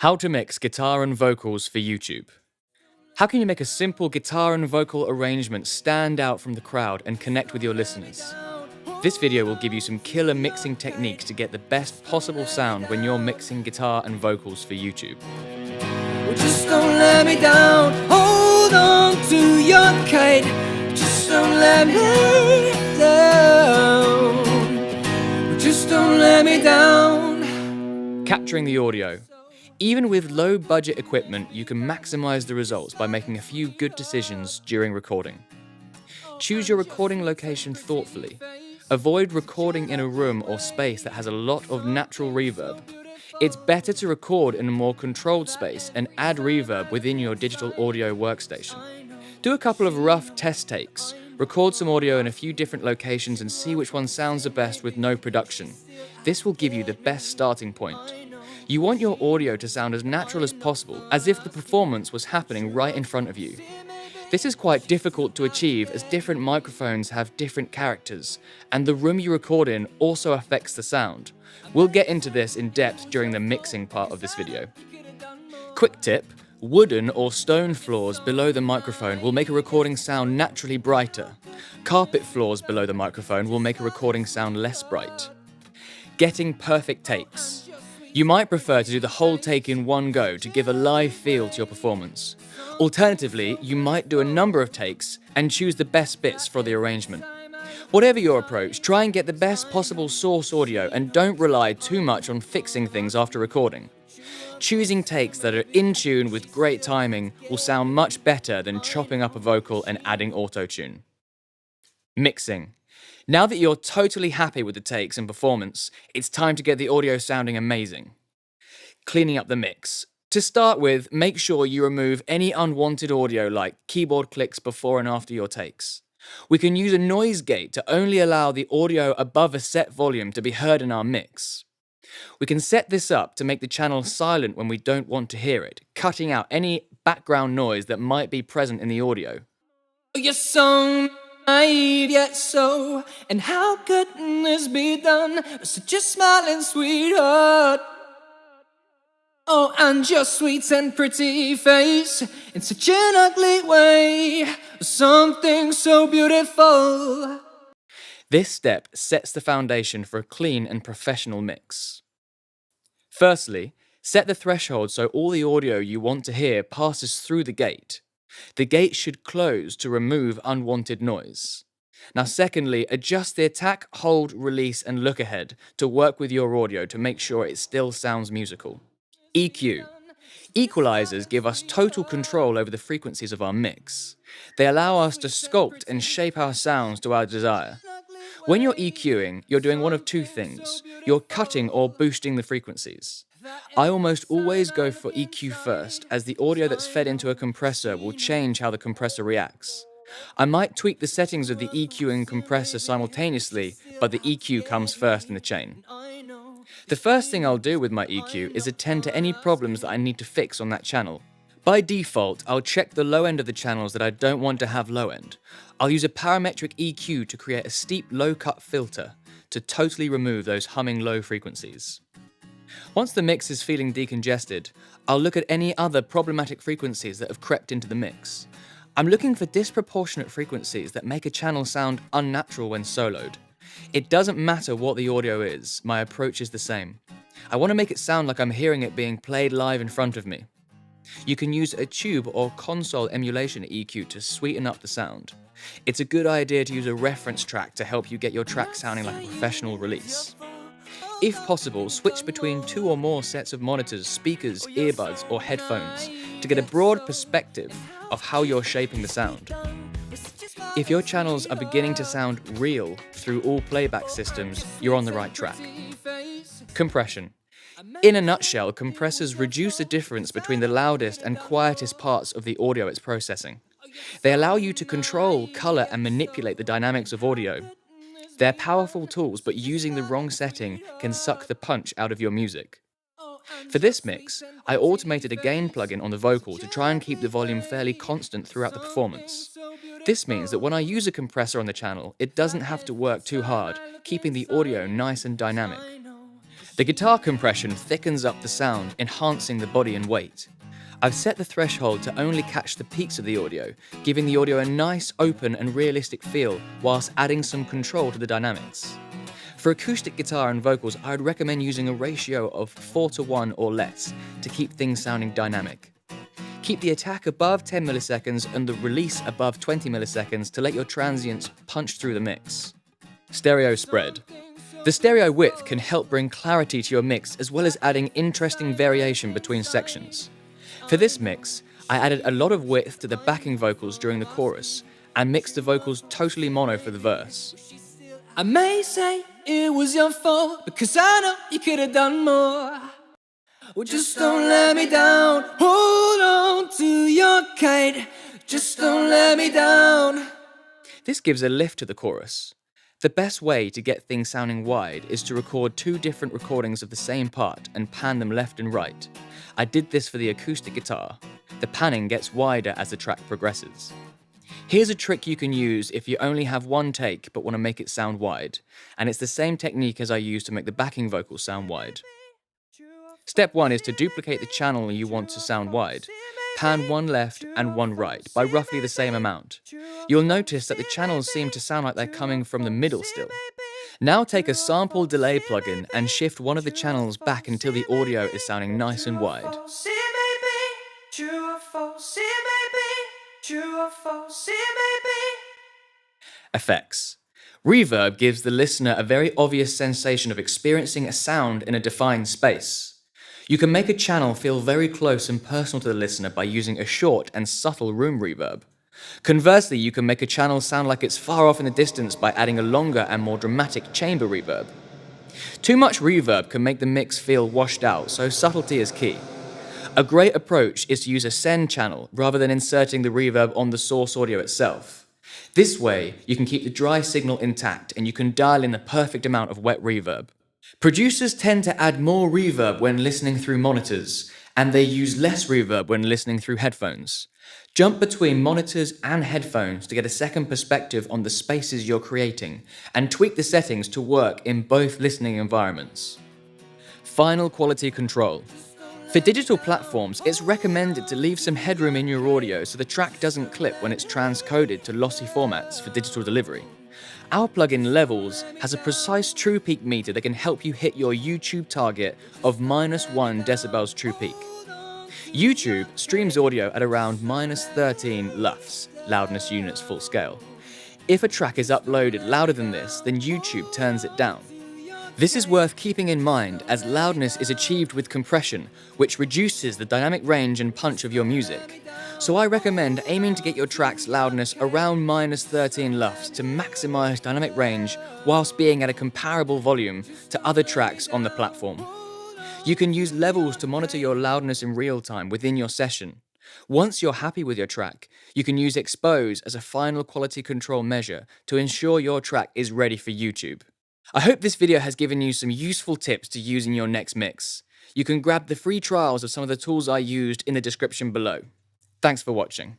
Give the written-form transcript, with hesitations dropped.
How to mix guitar and vocals for YouTube. How can you make a simple guitar and vocal arrangement stand out from the crowd and connect with your listeners? This video will give you some killer mixing techniques to get the best possible sound when you're mixing guitar and vocals for YouTube. Well, just don't let me down. Hold on to your kite. Just don't let me down. Just don't let me down. Capturing the audio. Even with low budget equipment, you can maximize the results by making a few good decisions during recording. Choose your recording location thoughtfully. Avoid recording in a room or space that has a lot of natural reverb. It's better to record in a more controlled space and add reverb within your digital audio workstation. Do a couple of rough test takes. Record some audio in a few different locations and see which one sounds the best with no production. This will give you the best starting point. You want your audio to sound as natural as possible, as if the performance was happening right in front of you. This is quite difficult to achieve as different microphones have different characters, and the room you record in also affects the sound. We'll get into this in depth during the mixing part of this video. Quick tip, wooden or stone floors below the microphone will make a recording sound naturally brighter. Carpet floors below the microphone will make a recording sound less bright. Getting perfect takes. You might prefer to do the whole take in one go to give a live feel to your performance. Alternatively, you might do a number of takes and choose the best bits for the arrangement. Whatever your approach, try and get the best possible source audio and don't rely too much on fixing things after recording. Choosing takes that are in tune with great timing will sound much better than chopping up a vocal and adding auto-tune. Mixing. Now that you're totally happy with the takes and performance, it's time to get the audio sounding amazing. Cleaning up the mix. To start with, make sure you remove any unwanted audio like keyboard clicks before and after your takes. We can use a noise gate to only allow the audio above a set volume to be heard in our mix. We can set this up to make the channel silent when we don't want to hear it, cutting out any background noise that might be present in the audio. You're so naive, yet so, and how couldn't this be done? Such a smiling sweetheart. Oh, and your sweet and pretty face in such an ugly way. Something so beautiful. This step sets the foundation for a clean and professional mix. Firstly, set the threshold so all the audio you want to hear passes through the gate. The gate should close to remove unwanted noise. Now secondly, adjust the attack, hold, release and look ahead to work with your audio to make sure it still sounds musical. EQ. Equalizers give us total control over the frequencies of our mix. They allow us to sculpt and shape our sounds to our desire. When you're EQing, you're doing one of two things. You're cutting or boosting the frequencies. I almost always go for EQ first, as the audio that's fed into a compressor will change how the compressor reacts. I might tweak the settings of the EQ and compressor simultaneously, but the EQ comes first in the chain. The first thing I'll do with my EQ is attend to any problems that I need to fix on that channel. By default, I'll check the low end of the channels that I don't want to have low end. I'll use a parametric EQ to create a steep low-cut filter to totally remove those humming low frequencies. Once the mix is feeling decongested, I'll look at any other problematic frequencies that have crept into the mix. I'm looking for disproportionate frequencies that make a channel sound unnatural when soloed. It doesn't matter what the audio is, my approach is the same. I want to make it sound like I'm hearing it being played live in front of me. You can use a tube or console emulation EQ to sweeten up the sound. It's a good idea to use a reference track to help you get your track sounding like a professional release. If possible, switch between 2 or more sets of monitors, speakers, earbuds, or headphones to get a broad perspective of how you're shaping the sound. If your channels are beginning to sound real through all playback systems, you're on the right track. Compression. In a nutshell, compressors reduce the difference between the loudest and quietest parts of the audio it's processing. They allow you to control, color, and manipulate the dynamics of audio. They're powerful tools, but using the wrong setting can suck the punch out of your music. For this mix, I automated a gain plugin on the vocal to try and keep the volume fairly constant throughout the performance. This means that when I use a compressor on the channel, it doesn't have to work too hard, keeping the audio nice and dynamic. The guitar compression thickens up the sound, enhancing the body and weight. I've set the threshold to only catch the peaks of the audio, giving the audio a nice, open and realistic feel whilst adding some control to the dynamics. For acoustic guitar and vocals, I would recommend using a ratio of 4:1 or less to keep things sounding dynamic. Keep the attack above 10 milliseconds and the release above 20 milliseconds to let your transients punch through the mix. Stereo spread. The stereo width can help bring clarity to your mix as well as adding interesting variation between sections. For this mix, I added a lot of width to the backing vocals during the chorus and mixed the vocals totally mono for the verse. I may say it was your fault because I know you could have done more. Well, just don't let me down. Hold on to your kite. Just don't let me down. This gives a lift to the chorus. The best way to get things sounding wide is to record 2 different recordings of the same part and pan them left and right. I did this for the acoustic guitar. The panning gets wider as the track progresses. Here's a trick you can use if you only have one take but want to make it sound wide, and it's the same technique as I used to make the backing vocals sound wide. Step 1 is to duplicate the channel you want to sound wide. Pan one left and one right by roughly the same amount. You'll notice that the channels seem to sound like they're coming from the middle still. Now take a sample delay plugin and shift one of the channels back until the audio is sounding nice and wide. Effects. Reverb gives the listener a very obvious sensation of experiencing a sound in a defined space. You can make a channel feel very close and personal to the listener by using a short and subtle room reverb. Conversely, you can make a channel sound like it's far off in the distance by adding a longer and more dramatic chamber reverb. Too much reverb can make the mix feel washed out, so subtlety is key. A great approach is to use a send channel rather than inserting the reverb on the source audio itself. This way, you can keep the dry signal intact and you can dial in the perfect amount of wet reverb. Producers tend to add more reverb when listening through monitors, and they use less reverb when listening through headphones. Jump between monitors and headphones to get a second perspective on the spaces you're creating, and tweak the settings to work in both listening environments. Final quality control. For digital platforms, it's recommended to leave some headroom in your audio so the track doesn't clip when it's transcoded to lossy formats for digital delivery. Our plugin Levels has a precise true peak meter that can help you hit your YouTube target of -1 decibels true peak. YouTube streams audio at around -13 LUFS, loudness units full scale. If a track is uploaded louder than this, then YouTube turns it down. This is worth keeping in mind as loudness is achieved with compression, which reduces the dynamic range and punch of your music. So I recommend aiming to get your track's loudness around -13 LUFS to maximize dynamic range whilst being at a comparable volume to other tracks on the platform. You can use Levels to monitor your loudness in real time within your session. Once you're happy with your track, you can use Expose as a final quality control measure to ensure your track is ready for YouTube. I hope this video has given you some useful tips to use in your next mix. You can grab the free trials of some of the tools I used in the description below. Thanks for watching.